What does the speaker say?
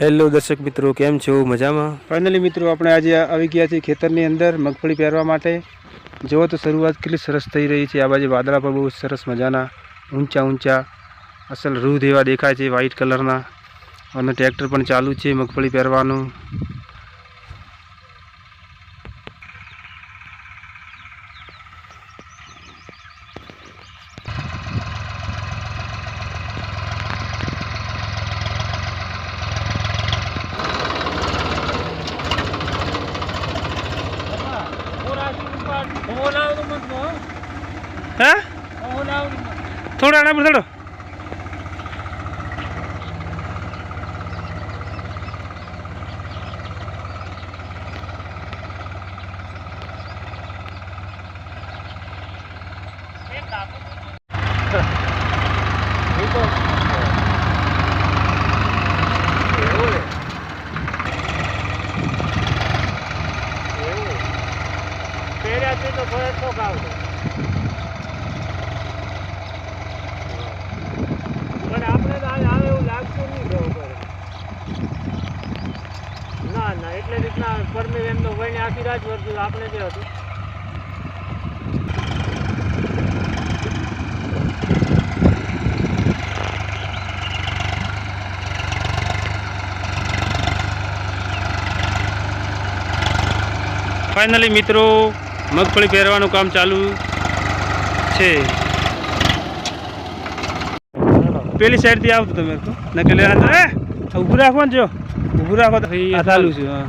Hello દર્શક મિત્રો, કેમ છો? મજામાં? ફાઇનલી મિત્રો આપણે આજે આવી ગયા છીએ ખેતરની અંદર મગફળી પહેરવા માટે। જો તો શરૂઆત કેટલી સરસ થઈ રહી છે। આ બાજુ વાદળા પર બહુ સરસ મજાના ઊંચા ઊંચા અસલ રૂ જેવા દેખાય છે, વ્હાઇટ કલરના। અને ટ્રેક્ટર પણ ચાલુ છે મગફળી પહેરવાનું। હા થોડા આના પર થોડો તો ફરક તો આવતો પણ આપણે તો આવે એવું લાગતું નહીં જવું પડે। ના ના એટલે રીતના પરમેવ એમ તો વહીને આખી રાત વર્તું આપણે જે હતું ફાઇનલી મિત્રો મગફળી પહેરવાનું કામ ચાલુ છે। પેલી સાઈડથી આવતું તમે નકે લે ઉભું રાખો ને, જો ઉભું રાખો તો ચાલુ છે। હા